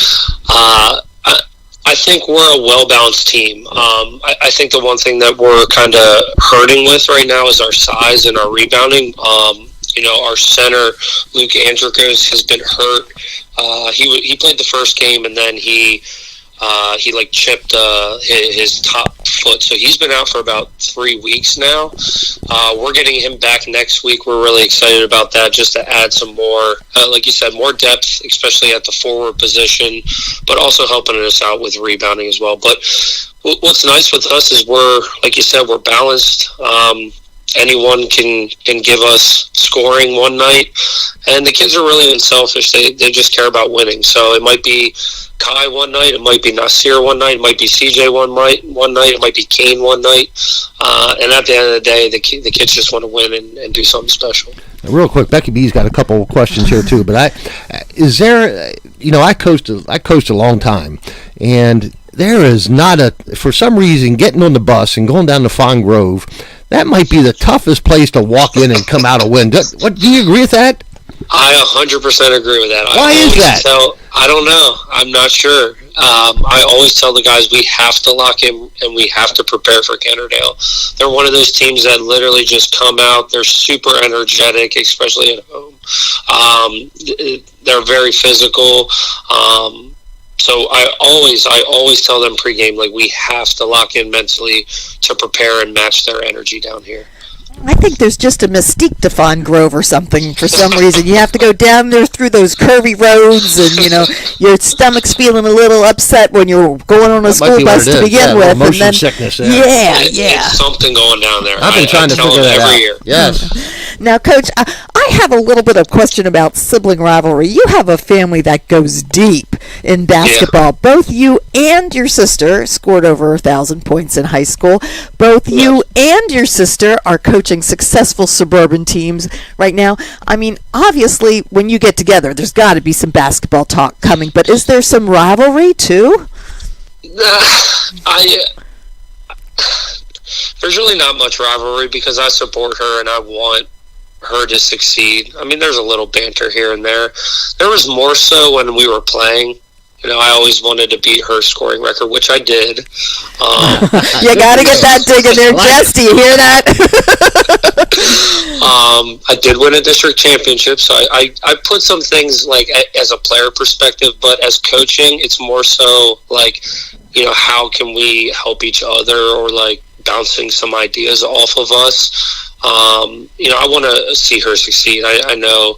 I think we're a well-balanced team. I think the one thing that we're kind of hurting with right now is our size and our rebounding. Our center, Luke Andrikos, has been hurt. He played the first game, and then he chipped his top foot, so he's been out for about 3 weeks now. We're getting him back next week. We're really excited about that, just to add some more, like you said, more depth, especially at the forward position, but also helping us out with rebounding as well. But what's nice with us is like you said, we're balanced. Anyone can give us scoring one night, and the kids are really unselfish. They just care about winning. So it might be Kai one night, it might be Nasir one night, it might be CJ one night, it might be Kane one night, and at the end of the day, the kids just want to win and do something special. Real quick, Becky B's got a couple of questions here too, but I coached a long time, and there is not for some reason, getting on the bus and going down to Fawn Grove, that might be the toughest place to walk in and come out a win. Do you agree with that? I 100% agree with that. Why is that? I don't know. I'm not sure. I always tell the guys we have to lock in and we have to prepare for Kennerdale. They're one of those teams that literally just come out. They're super energetic, especially at home. They're very physical. So I always tell them pregame, like, we have to lock in mentally to prepare and match their energy down here. I think there's just a mystique to Fawn Grove or something for some reason. You have to go down there through those curvy roads, and your stomach's feeling a little upset when you're going on a school bus to begin with. Motion sickness. It's something going down there. I've been trying to figure that out. Year. Yes. Now, Coach, I have a little bit of question about sibling rivalry. You have a family that goes deep in basketball. Yeah. Both you and your sister scored over 1,000 points in high school. Both you and your sister are coaching successful suburban teams right now. I mean, obviously, when you get together, there's got to be some basketball talk coming. But is there some rivalry too? There's really not much rivalry because I support her and I want her to succeed. I mean, there's a little banter here and there. There was more so when we were playing. I always wanted to beat her scoring record, which I did. You got to get that dig in there, Jess. Do you hear that? I did win a district championship, so I put some things like as a player perspective, but as coaching, it's more so like, how can we help each other, or like bouncing some ideas off of us. I want to see her succeed. I know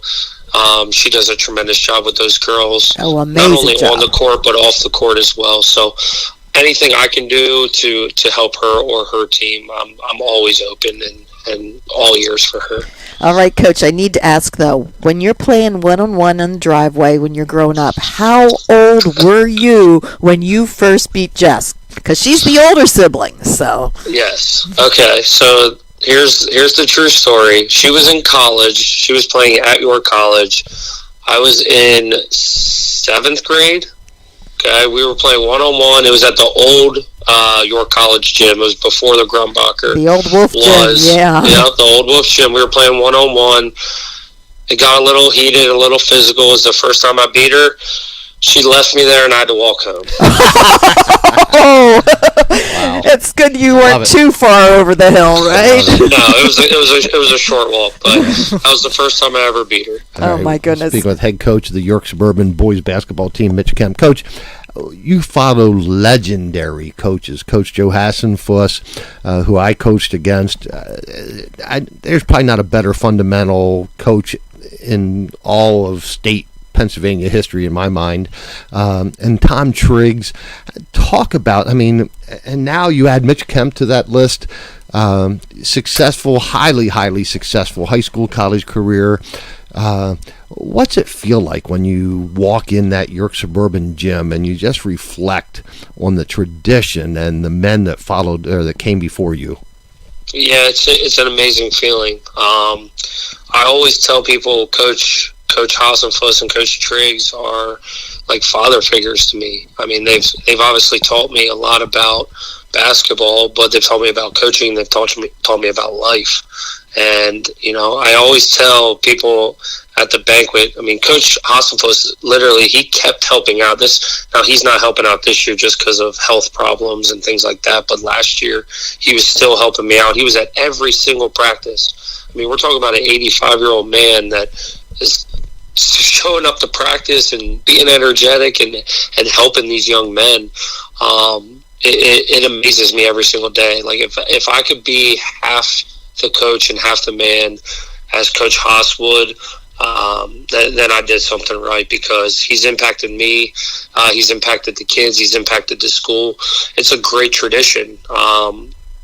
she does a tremendous job with those girls. Oh, amazing not only job. On the court, but off the court as well. So anything I can do to help her or her team, I'm always open and all ears for her. All right, Coach, I need to ask, though, when you're playing one-on-one in the driveway when you're growing up, how old were you when you first beat Jess? Because she's the older sibling, so. Yes. Okay, so here's the true story. She was in college. She was playing at York College. I was in 7th grade. Okay, we were playing one-on-one. It was at the old York College gym. It was before the Grumbacher. The old Wolf gym, yeah. Yeah, the old Wolf gym. We were playing one-on-one. It got a little heated, a little physical. It was the first time I beat her. She left me there, and I had to walk home. Oh, wow. It's good you weren't too far over the hill, right? No, it was a short walk, but that was the first time I ever beat her. Oh, my goodness. Speaking with head coach of the York Suburban boys basketball team, Mitch Kemp. Coach, you follow legendary coaches. Coach Joe Hassenfuss, who I coached against. There's probably not a better fundamental coach in all of state Pennsylvania history in my mind, and Tom Triggs. Talk about, and now you add Mitch Kemp to that list. Successful, highly successful high school, college career. What's it feel like when you walk in that York Suburban gym and you just reflect on the tradition and the men that followed or that came before you? Yeah, it's an amazing feeling. I always tell people Coach Hassenfuss and Coach Triggs are like father figures to me. I mean, they've obviously taught me a lot about basketball, but they've taught me about coaching. They've taught me about life. And I always tell people at the banquet. I mean, Coach Hassenfuss literally he kept helping out. Now he's not helping out this year just because of health problems and things like that. But last year he was still helping me out. He was at every single practice. I mean, we're talking about an 85-year-old man that is showing up to practice and being energetic and helping these young men. It amazes me every single day. Like if I could be half the coach and half the man as Coach Haas would, then I did something right, because he's impacted me, he's impacted the kids, he's impacted the school. It's a great tradition.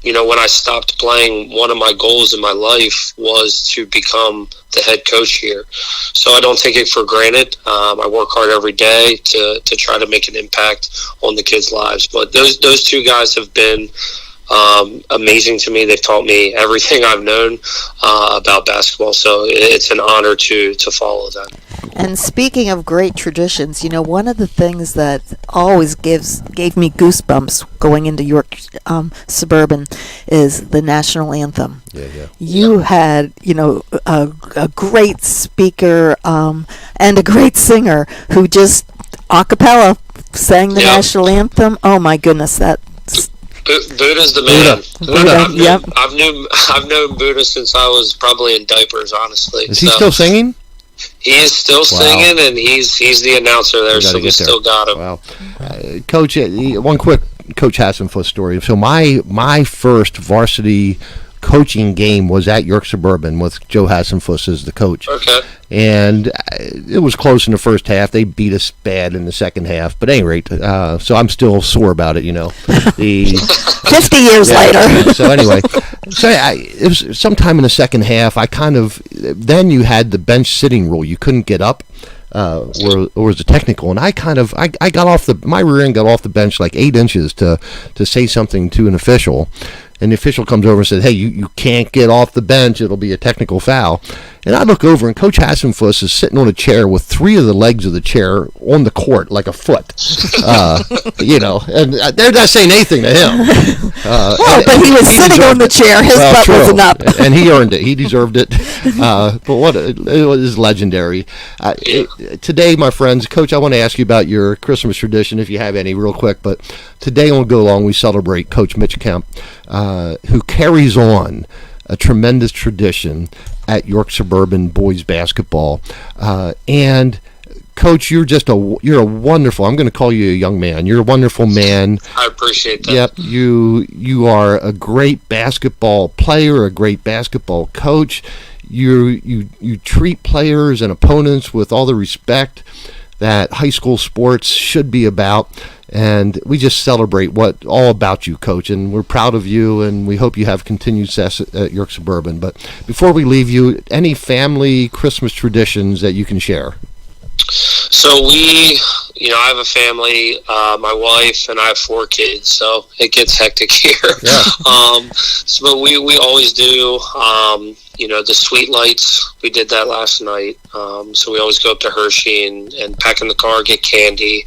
When I stopped playing, one of my goals in my life was to become the head coach here. So I don't take it for granted. I work hard every day to try to make an impact on the kids' lives. But those two guys have been amazing to me. They've taught me everything I've known about basketball. So it's an honor to follow them. And speaking of great traditions, one of the things that always gave me goosebumps going into York Suburban is the national anthem. Yeah. You had, a great speaker and a great singer who just a cappella sang the national anthem. Oh my goodness, Buddha's the man. Buddha, I've known Buddha since I was probably in diapers, honestly. Is he still singing? He is still singing, and he's the announcer there, so we still got him. Wow. Coach, one quick Coach Hassenfuss story. So my first varsity coaching game was at York Suburban with Joe Hassenfuss as the coach. Okay. And it was close in the first half. They beat us bad in the second half. But at any rate, so I'm still sore about it, 50 years later. So anyway, it was sometime in the second half. Then you had the bench sitting rule. You couldn't get up. Or was a technical, and I got off my rear end got off the bench like 8 inches to say something to an official, and the official comes over and said, "Hey, you can't get off the bench. It'll be a technical foul." And I look over, and Coach Hassenfuss is sitting on a chair with 3 of the legs of the chair on the court, like a foot. And they're not saying anything to him. But he was sitting on the chair. His butt wasn't up. And he earned it. He deserved it. But it was legendary. Today, my friends, Coach, I want to ask you about your Christmas tradition, if you have any, real quick. But today on Go Long, we celebrate Coach Mitch Kemp, who carries on a tremendous tradition at York Suburban boys basketball. And Coach, you're a wonderful, I'm going to call you a young man. You're a wonderful man. I appreciate that. Yep, you are a great basketball player, a great basketball coach. You treat players and opponents with all the respect that high school sports should be about. And we just celebrate all about you, Coach, and we're proud of you, and we hope you have continued success at York Suburban. But before we leave you, any family Christmas traditions that you can share? So I have a family, my wife, and I have 4 kids, so it gets hectic here. Yeah. But we always do, the sweet lights. We did that last night. So we always go up to Hershey and pack in the car, get candy.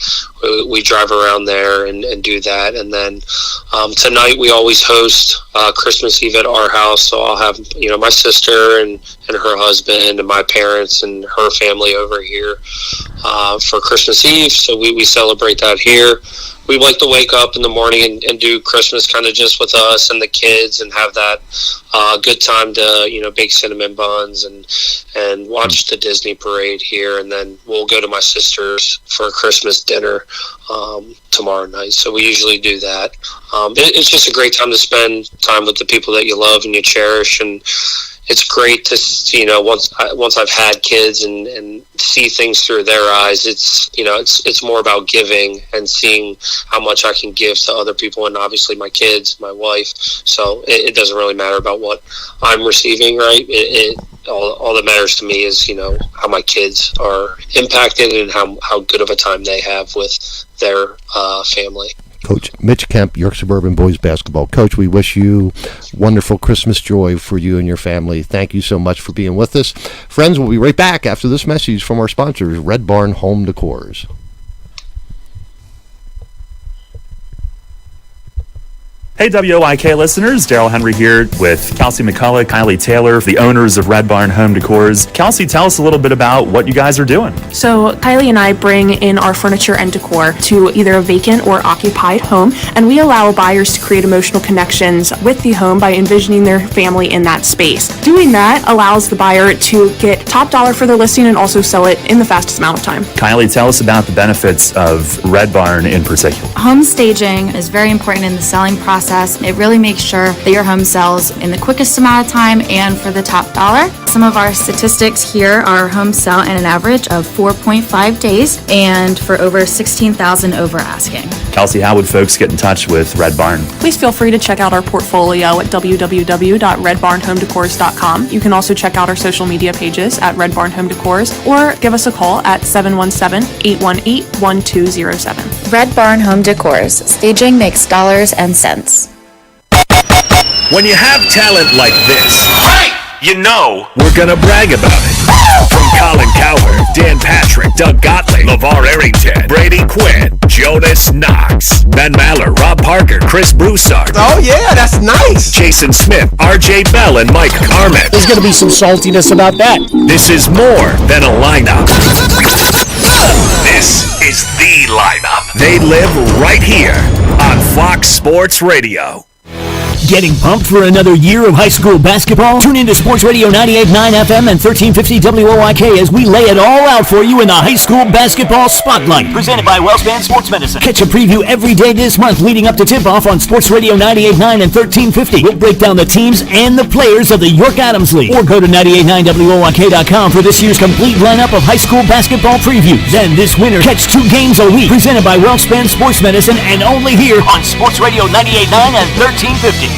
We drive around there and do that. And then tonight we always host Christmas Eve at our house. So I'll have, my sister and her husband and my parents and her family over here for Christmas Eve. So we celebrate that here. We like to wake up in the morning and do Christmas kind of just with us and the kids and have that good time to, bake cinnamon buns and watch the Disney parade here. And then we'll go to my sister's for a Christmas dinner tomorrow night. So we usually do that. It's just a great time to spend time with the people that you love and you cherish. And it's great to, once I've had kids and see things through their eyes, it's more about giving and seeing how much I can give to other people, and obviously my kids, my wife. So it doesn't really matter about what I'm receiving, right? All that matters to me is, how my kids are impacted and how good of a time they have with their family. Coach Mitch Kemp, York Suburban boys basketball. Coach, we wish you wonderful Christmas joy for you and your family. Thank you so much for being with us. Friends, we'll be right back after this message from our sponsors, Red Barn Home Decors. Hey WOIK listeners, Daryl Henry here with Kelsey McCullough, Kylie Taylor, the owners of Red Barn Home Decors. Kelsey, tell us a little bit about what you guys are doing. So Kylie and I bring in our furniture and decor to either a vacant or occupied home, and we allow buyers to create emotional connections with the home by envisioning their family in that space. Doing that allows the buyer to get top dollar for their listing and also sell it in the fastest amount of time. Kylie, tell us about the benefits of Red Barn in particular. Home staging is very important in the selling process. It really makes sure that your home sells in the quickest amount of time and for the top dollar. Some of our statistics here are homes sell in an average of 4.5 days and for over 16,000 over asking. Kelsey, how would folks get in touch with Red Barn? Please feel free to check out our portfolio at www.redbarnhomedecors.com. You can also check out our social media pages at Red Barn Home Decors or give us a call at 717-818-1207. Red Barn Home Decors. Staging makes dollars and cents. When you have talent like this, we're gonna brag about it. From Colin Cowherd, Dan Patrick, Doug Gottlieb, LeVar Arrington, Brady Quinn, Jonas Knox, Ben Maller, Rob Parker, Chris Broussard. Oh yeah, that's nice. Jason Smith, RJ Bell, and Mike Carmen. There's gonna be some saltiness about that. This is more than a lineup. This is the lineup. They live right here on Fox Sports Radio. Getting pumped for another year of high school basketball? Tune into Sports Radio 98.9 FM and 1350 WOIK as we lay it all out for you in the High School Basketball Spotlight. Presented by WellSpan Sports Medicine. Catch a preview every day this month leading up to tip-off on Sports Radio 98.9 and 1350. We'll break down the teams and the players of the York Adams League. Or go to 989WOIK.com for this year's complete lineup of high school basketball previews. Then this winter, catch 2 games a week. Presented by WellSpan Sports Medicine and only here on Sports Radio 98.9 and 1350.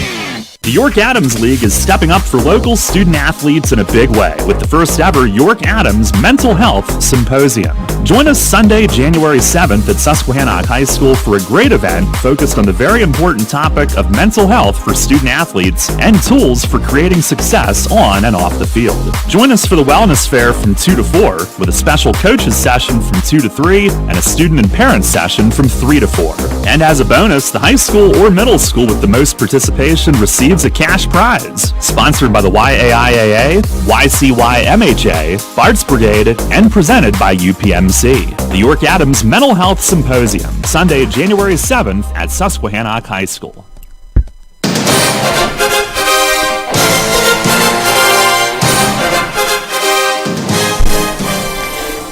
The York Adams League is stepping up for local student athletes in a big way with the first ever York Adams Mental Health Symposium. Join us Sunday, January 7th at Susquehannock High School for a great event focused on the very important topic of mental health for student athletes and tools for creating success on and off the field. Join us for the Wellness Fair from 2 to 4 with a special coaches session from 2 to 3 and a student and parents session from 3 to 4. And as a bonus, the high school or middle school with the most participation receives a cash prize. Sponsored by the YAIAA, YCYMHA, Bards Brigade, and presented by UPMC. The York Adams Mental Health Symposium, Sunday, January 7th at Susquehannock High School.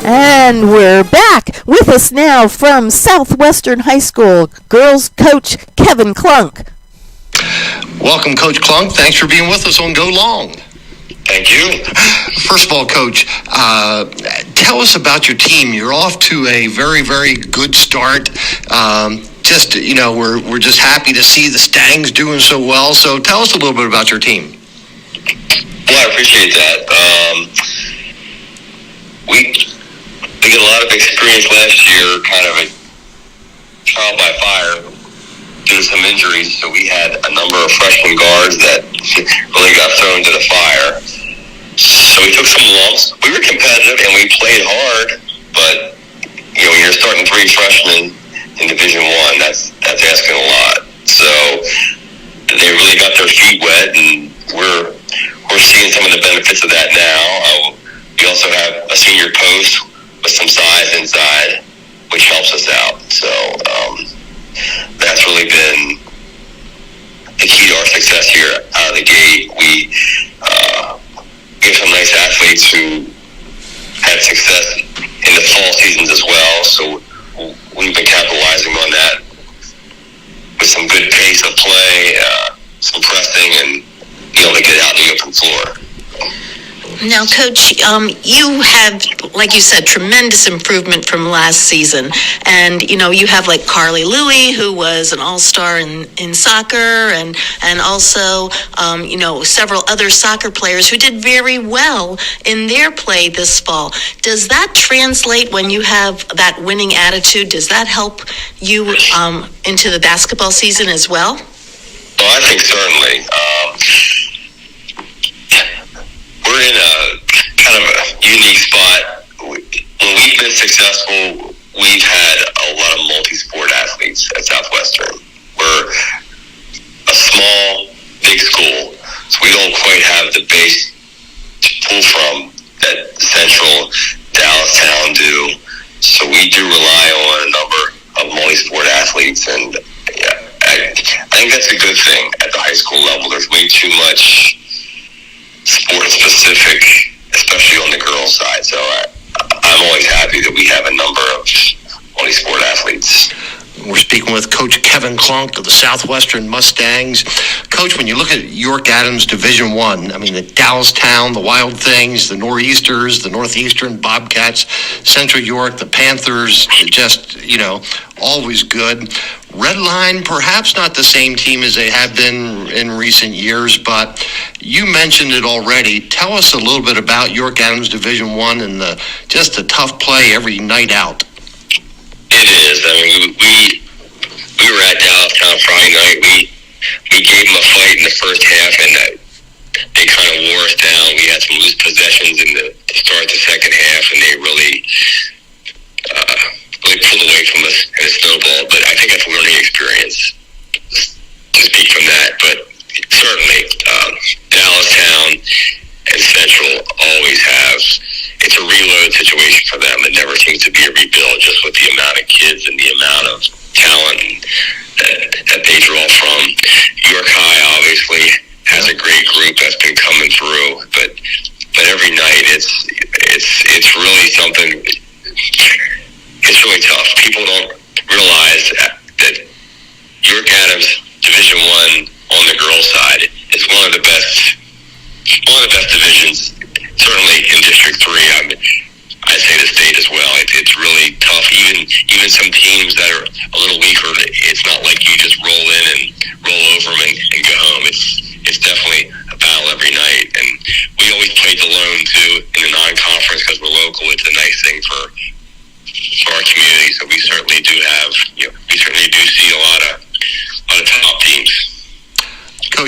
And we're back. With us now from Southwestern High School, girls coach Kevin Klunk. Welcome, Coach Klunk. Thanks for being with us on Go Long. Thank you. First of all, Coach, tell us about your team. You're off to a very, very good start. We're just happy to see the Stangs doing so well. So tell us a little bit about your team. Well, I appreciate that. We got a lot of experience last year, kind of a trial by fire due to some injuries. So we had a number of freshman guards that really got thrown to the fire. So we took some lumps. We were competitive and we played hard, but when you're starting 3 freshmen in Division I, that's asking a lot. So they really got their feet wet, and we're seeing some of the benefits of that now. We also have a senior post with some size inside, which helps us out. So that's really been the key to our success here out of the gate. We have some nice athletes who had success in the fall seasons as well, so we've been capitalizing on that with some good pace of play, some pressing, and being able to get out in the open floor. Now, Coach, you have, like you said, tremendous improvement from last season. And, you have like Carly Louie, who was an all-star in soccer, and also, several other soccer players who did very well in their play this fall. Does that translate when you have that winning attitude? Does that help you into the basketball season as well? Well, I think certainly. We're in a kind of a unique spot. When we've been successful, we've had a lot of multi-sport athletes at Southwestern. We're a small, big school, so we don't quite have the base to pull from that Central, Dallastown do. So we do rely on a number of multi-sport athletes, and I think that's a good thing at the high school level. There's way too much sport specific, especially on the girls' side. So I'm always happy that we have a number of multi-sport athletes. We're speaking with Coach Kevin Klunk of the Southwestern Mustangs. Coach, when you look at York Adams Division I, the Dallastown, the Wild Things, the Nor'easters, the Northeastern Bobcats, Central York, the Panthers, just, always good. Red Line, perhaps not the same team as they have been in recent years, but you mentioned it already. Tell us a little bit about York Adams Division I and the tough play every night out. It is. We were at Dallastown Friday night. We gave them a fight in the first half, and they kind of wore us down. We had some loose possessions to start the second half, and they really pulled away from us and it snowballed. But I think that's a learning experience to speak from that. But certainly, Dallastown and Central always have. It's a reload situation for them. It never seems to be a rebuild, just with the amount of kids and the amount of talent that they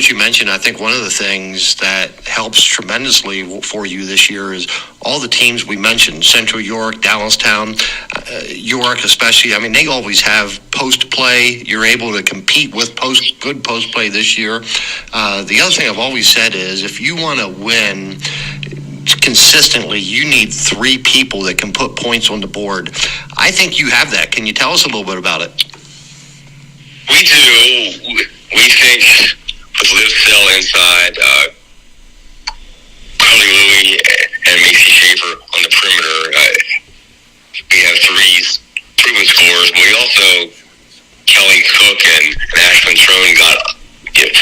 Coach, you mentioned, I think one of the things that helps tremendously for you this year is all the teams we mentioned, Central York, Dallastown, York especially. I mean, they always have post play. You're able to compete with good post play this year. The other thing I've always said is if you want to win consistently, you need 3 people that can put points on the board. I think you have that. Can you tell us a little bit about it? We do. We think with Liv Sell inside, Carly Louie and Macy Schaefer on the perimeter, we have 3 proven scorers. But we also, Kelly Cook and Ashlyn Trone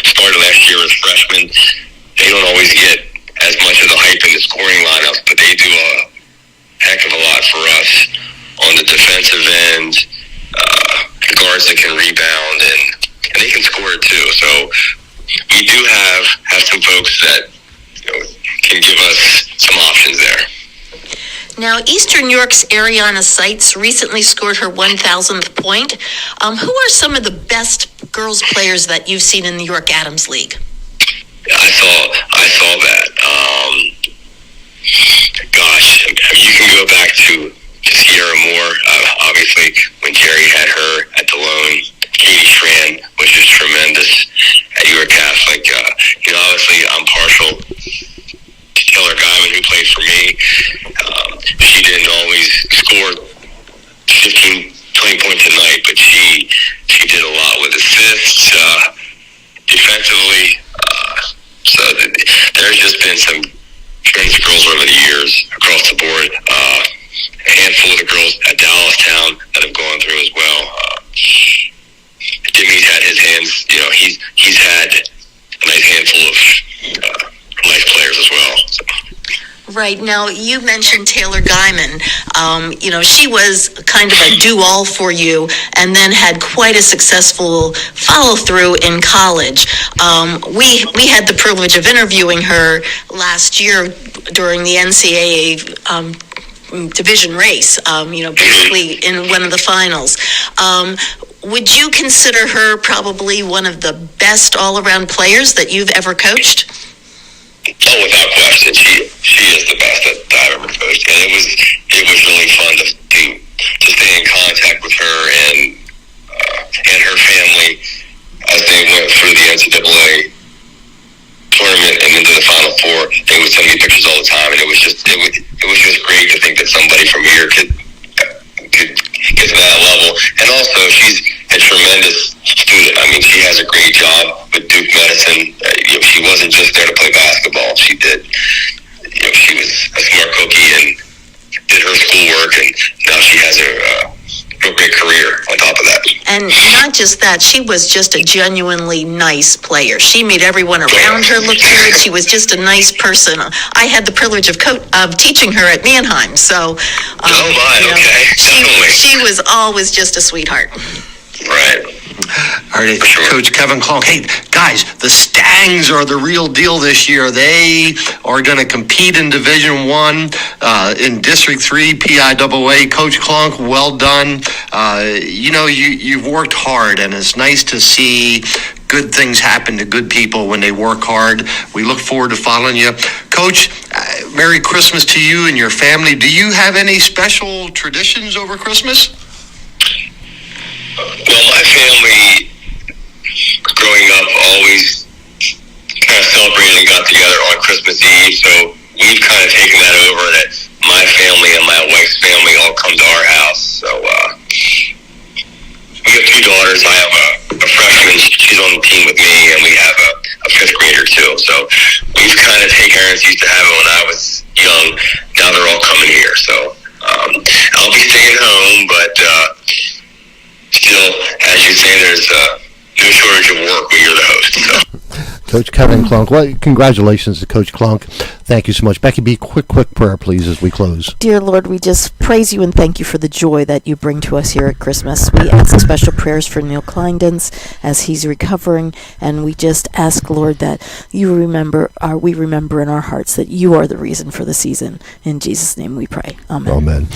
started last year as freshmen. They don't always get as much of the hype in the scoring lineups, but they do a heck of a lot for us on the defensive end. The guards that can rebound and they can score it too. So we do have some folks that can give us some options there. Now, Eastern York's Ariana Seitz recently scored her 1,000th point. Who are some of the best girls players that you've seen in the York Adams League? I saw that. Gosh, you can go back to Sierra Moore. Obviously, when Jerry had her at the loan, Katie Schran was just tremendous at York Catholic. Obviously, I'm partial to Taylor Guyman, who played for me. She didn't always score 15, 20 points a night, but she did a lot with assists, defensively. So there's just been some tremendous girls over the years across the board. A handful of the girls at Dallastown that have gone through as well. Jimmy's had his hands, he's had a nice handful of nice players as well. So. Right. Now, you mentioned Taylor Guyman. She was kind of a do-all for you and then had quite a successful follow-through in college. We had the privilege of interviewing her last year during the NCAA division race, basically in one of the finals. Would you consider her probably one of the best all-around players that you've ever coached? Oh, without question, she is the best that I've ever coached, and it was really fun to stay in contact with her and her family as they went through the NCAA tournament and into the Final Four. They would send me pictures all the time, and it was just great to think that somebody from here could get to that level. And also, she's a tremendous student. I mean, she has a great job with Duke Medicine. She wasn't just there to play basketball. She did. She was a smart cookie and did her schoolwork, and now she has a great career on top of that. And not just that, she was just a genuinely nice player. She made everyone around her look good. She was just a nice person. I had the privilege of teaching her at Mannheim, so she was always just a sweetheart. Right. All right, Coach Kevin Klonk. Hey, guys, the Stangs are the real deal this year. They are going to compete in Division I, in District 3, PIAA. Coach Klonk, well done. You've worked hard, and it's nice to see good things happen to good people when they work hard. We look forward to following you. Coach, Merry Christmas to you and your family. Do you have any special traditions over Christmas? Well, my family, growing up, always kind of celebrated and got together on Christmas Eve, so we've kind of taken that over, that my family and my wife's family all come to our house. So we have 2 daughters. I have a freshman, she's on the team with me, and we have a 5th grader too. So we've kind of taken her, as used to have it when I was young. Now they're all coming here, so I'll be staying home, but still, as you say, there's no shortage of work when you're the host. So. Coach Kevin Klonk. Well, congratulations to Coach Klonk. Thank you so much. Becky B., quick prayer, please, as we close. Dear Lord, we just praise you and thank you for the joy that you bring to us here at Christmas. We ask special prayers for Neil Kleindens as he's recovering, and we just ask, Lord, that we remember in our hearts that you are the reason for the season. In Jesus' name we pray. Amen. Amen.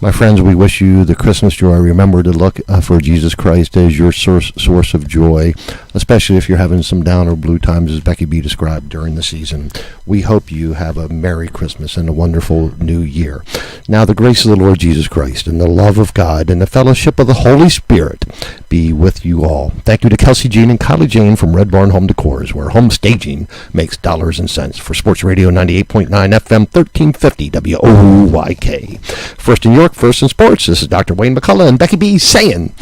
My friends, we wish you the Christmas joy. Remember to look for Jesus Christ as your source of joy, especially if you're having some down or blue times, as Becky B. described during the season. We hope you have a Merry Christmas and a wonderful New Year. Now, the grace of the Lord Jesus Christ and the love of God and the fellowship of the Holy Spirit be with you all. Thank you to Kelsey Jean and Kylie Jane from Red Barn Home Decors, where home staging makes dollars and cents. For Sports Radio 98.9 FM, 1350 WOYK. First in York, first in sports. This is Dr. Wayne McCullough and Becky B. saying,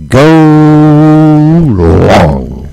go long.